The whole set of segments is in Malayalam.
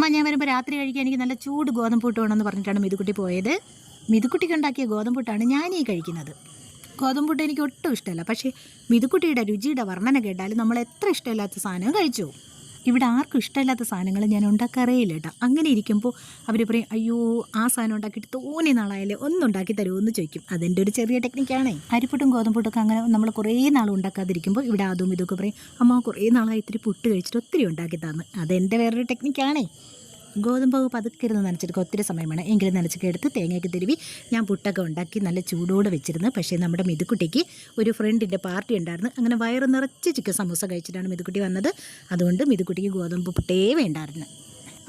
അമ്മ ഞാൻ വരുമ്പോൾ രാത്രി കഴിക്കാൻ എനിക്ക് നല്ല ചൂട് ഗോതമ്പൂട്ട് വേണമെന്ന് പറഞ്ഞിട്ടാണ് മിതുക്കുട്ടി പോയത്. മിതുക്കുട്ടിക്ക് ഉണ്ടാക്കിയ ഗോതമ്പൂട്ടാണ് ഞാനീ കഴിക്കുന്നത്. ഗോതമ്പൂട്ട് എനിക്ക് ഒട്ടും ഇഷ്ടമല്ല. പക്ഷേ മിതുക്കുട്ടിയുടെ രുചിയുടെ വർണ്ണന കേട്ടാൽ നമ്മൾ എത്ര ഇഷ്ടമില്ലാത്ത സാധനവും കഴിച്ചു. ഇവിടെ ആർക്കും ഇഷ്ടമില്ലാത്ത സാധനങ്ങൾ ഞാൻ ഉണ്ടാക്കാറേയില്ല കേട്ടോ. അങ്ങനെ ഇരിക്കുമ്പോൾ അവർ പറയും, അയ്യോ ആ സാധനം ഉണ്ടാക്കിയിട്ട് തോനെ നാളായാലേ ഒന്നുണ്ടാക്കി തരുമോ ചോദിക്കും. അതെൻ്റെ ഒരു ചെറിയ ടെക്നിക്കാണേ. അരിപ്പുട്ടും ഗോതമ്പുട്ടൊക്കെ അങ്ങനെ നമ്മൾ കുറേ നാൾ ഉണ്ടാക്കാതിരിക്കുമ്പോൾ ഇവിടെ അതും ഇതൊക്കെ പറയും, അമ്മ കുറേ നാളായി ഇത്തിരി പുട്ട് കഴിച്ചിട്ട് ഒത്തിരി ഉണ്ടാക്കി തന്നു. അതെൻ്റെ വേറൊരു ടെക്നിക്കാണേ. ഗോതമ്പ് പതുക്കെ ഇരുന്ന് നനച്ചെടുക്കുക, ഒത്തിരി സമയം വേണം. എങ്കിലും നനച്ചൊക്കെ എടുത്ത് തേങ്ങയൊക്കെ തിരുവി ഞാൻ പുട്ടൊക്കെ ഉണ്ടാക്കി നല്ല ചൂടോടെ വെച്ചിരുന്നു. പക്ഷേ നമ്മുടെ മിതുക്കുട്ടിക്ക് ഒരു ഫ്രണ്ടിൻ്റെ പാർട്ടി ഉണ്ടായിരുന്നു. അങ്ങനെ വയറ് നിറച്ച് ചിക്കൻ സമൂസ കഴിച്ചിട്ടാണ് മിതുക്കുട്ടി വന്നത്. അതുകൊണ്ട് മിതുക്കുട്ടിക്ക് ഗോതമ്പ് പുട്ടേ വേണ്ടായിരുന്നു.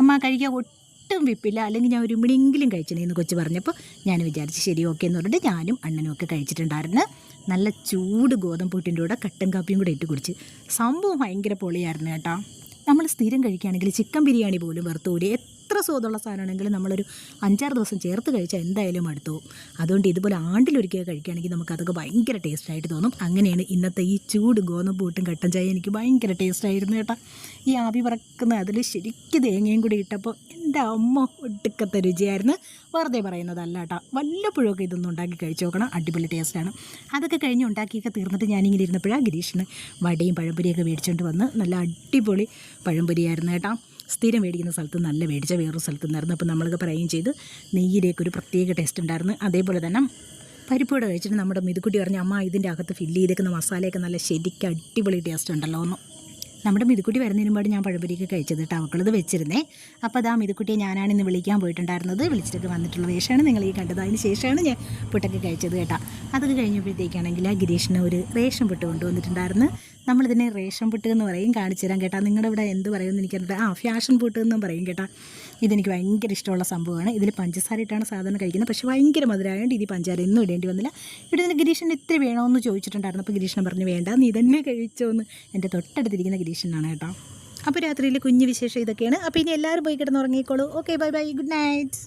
അമ്മ കഴിക്കാൻ ഒട്ടും വിപ്പില്ല, അല്ലെങ്കിൽ ഞാൻ ഒരു മിണിയെങ്കിലും കഴിച്ചിനെന്ന് കൊച്ചു പറഞ്ഞപ്പോൾ ഞാൻ വിചാരിച്ച് ശരി ഓക്കെ എന്ന് പറഞ്ഞിട്ട് ഞാനും അണ്ണനും ഒക്കെ കഴിച്ചിട്ടുണ്ടായിരുന്നു. നല്ല ചൂട് ഗോതമ്പ് പുട്ടിൻ്റെ കൂടെ കട്ടൻ കാപ്പിയും കൂടെ ഇട്ട് കുടിച്ച് സംഭവം ഭയങ്കര പൊളിയായിരുന്നു കേട്ടോ. നമ്മൾ സ്ഥിരം കഴിക്കുകയാണെങ്കിൽ ചിക്കൻ ബിരിയാണി പോലും വറുത്തൂരി എത്ര സ്വാദുള്ള സാധനമാണെങ്കിലും നമ്മളൊരു 5-6 ദിവസം ചേർത്ത് കഴിച്ചാൽ എന്തായാലും അടുത്തു പോകും. അതുകൊണ്ട് ഇതുപോലെ ആണ്ടിലൊരിക്കൽ കഴിക്കുകയാണെങ്കിൽ നമുക്കതൊക്കെ ഭയങ്കര ടേസ്റ്റായിട്ട് തോന്നും. അങ്ങനെയാണ് ഇന്നത്തെ ഈ ചൂട് ഗോതമ്പ് പുട്ടും കട്ടൻ ചായ എനിക്ക് ഭയങ്കര ടേസ്റ്റായിരുന്നു കേട്ടോ. ഈ ആവി പറക്കുന്ന അതിൽ ശരിക്കും തേങ്ങയും കൂടി ഇട്ടപ്പോൾ എൻ്റെ അമ്മ ഒടുക്കത്തെ രുചിയായിരുന്നു. വെറുതെ പറയുന്നതല്ല കേട്ടോ. വല്ലപ്പോഴൊക്കെ ഇതൊന്നും ഉണ്ടാക്കി കഴിച്ച് നോക്കണം, അടിപൊളി ടേസ്റ്റാണ്. അതൊക്കെ കഴിഞ്ഞ് ഉണ്ടാക്കിയൊക്കെ തീർന്നിട്ട് ഞാനിങ്ങനെ ഇരുന്നപ്പോഴാണ് ഗിരീഷിന് വടയും പഴംപൊരിയൊക്കെ മേടിച്ചുകൊണ്ട് വന്ന് നല്ല അടിപൊളി പഴംപൊരിയായിരുന്നു കേട്ടോ. സ്ഥിരം മേടിക്കുന്ന സ്ഥലത്ത് നല്ല മേടിച്ച വേറൊരു സ്ഥലത്ത് നിന്നായിരുന്നു. അപ്പോൾ നമ്മളൊക്കെ പറയുകയും ചെയ്ത് നെയ്യിലേക്ക് ഒരു പ്രത്യേക ടേസ്റ്റ് ഉണ്ടായിരുന്നു. അതേപോലെ തന്നെ പരിപ്പോടെ കഴിച്ചിട്ട് നമ്മുടെ മിതുക്കുട്ടി പറഞ്ഞു, അമ്മ ഇതിൻ്റെ അകത്ത് ഫില്ല് ചെയ്തേക്കുന്ന മസാലയൊക്കെ നല്ല ശരിക്കും അടിപൊളി ടേസ്റ്റ് ഉണ്ടല്ലോ ഒന്ന്. നമ്മുടെ മിതുക്കുട്ടി വരുന്നതിന് മുമ്പാട് ഞാൻ പഴംപൊരിയൊക്കെ കഴിച്ചത് കേട്ടോ. അവൾക്കത് വെച്ചിരുന്നേ. അപ്പോൾ അതാ മിതുക്കുട്ടിയെ ഞാനാണിന്ന് വിളിക്കാൻ പോയിട്ടുണ്ടായിരുന്നത്. വിളിച്ചിട്ടൊക്കെ വന്നിട്ടുള്ള വേഷമാണ് നിങ്ങൾ ഈ കണ്ടത്. അതിന് ശേഷമാണ് ഞാൻ പുട്ടൊക്കെ കഴിച്ചത് കേട്ടോ. അതൊക്കെ കഴിഞ്ഞപ്പോഴത്തേക്കാണെങ്കിൽ ആ ഗിരീഷിന് ഒരു റേഷൻ പുട്ട് കൊണ്ടുവന്നിട്ടുണ്ടായിരുന്നു. നമ്മളിതിനെ റേഷൻ പുട്ട് എന്ന് പറയും. കാണിച്ചു തരാം കേട്ടോ. നിങ്ങളുടെ ഇവിടെ എന്ത് പറയുമെന്ന് എനിക്കറിയില്ല. ഫാഷൻ പുട്ട് എന്നും പറയും കേട്ടോ. ഇതെനിക്ക് ഭയങ്കര ഇഷ്ടമുള്ള സംഭവമാണ്. ഇതിൽ പഞ്ചസാര ഇട്ടാണ് സാധാരണ കഴിക്കുന്നത്. പക്ഷേ ഭയങ്കര മധുരമായതുകൊണ്ട് ഇത് പഞ്ചാര ഒന്നും ഇടേണ്ടി വന്നില്ല. ഇവിടെ നിന്ന് ഗിരീഷിന് ഇത്തിരി വേണമെന്ന് ചോദിച്ചിട്ടുണ്ടായിരുന്നു. അപ്പോൾ ഗിരീഷിനെ പറഞ്ഞു, വേണ്ട നീ തന്നെ കഴിച്ചോന്ന്. എൻ്റെ തൊട്ടടുത്തിരിക്കുന്ന ഗിരീഷനാണ് കേട്ടോ. അപ്പോൾ രാത്രിയിൽ കുഞ്ഞു വിശേഷം ഇതൊക്കെയാണ്. അപ്പോൾ ഇനി എല്ലാവരും പോയി കിടന്നുറങ്ങിക്കോളൂ. Okay, bye bye, good night.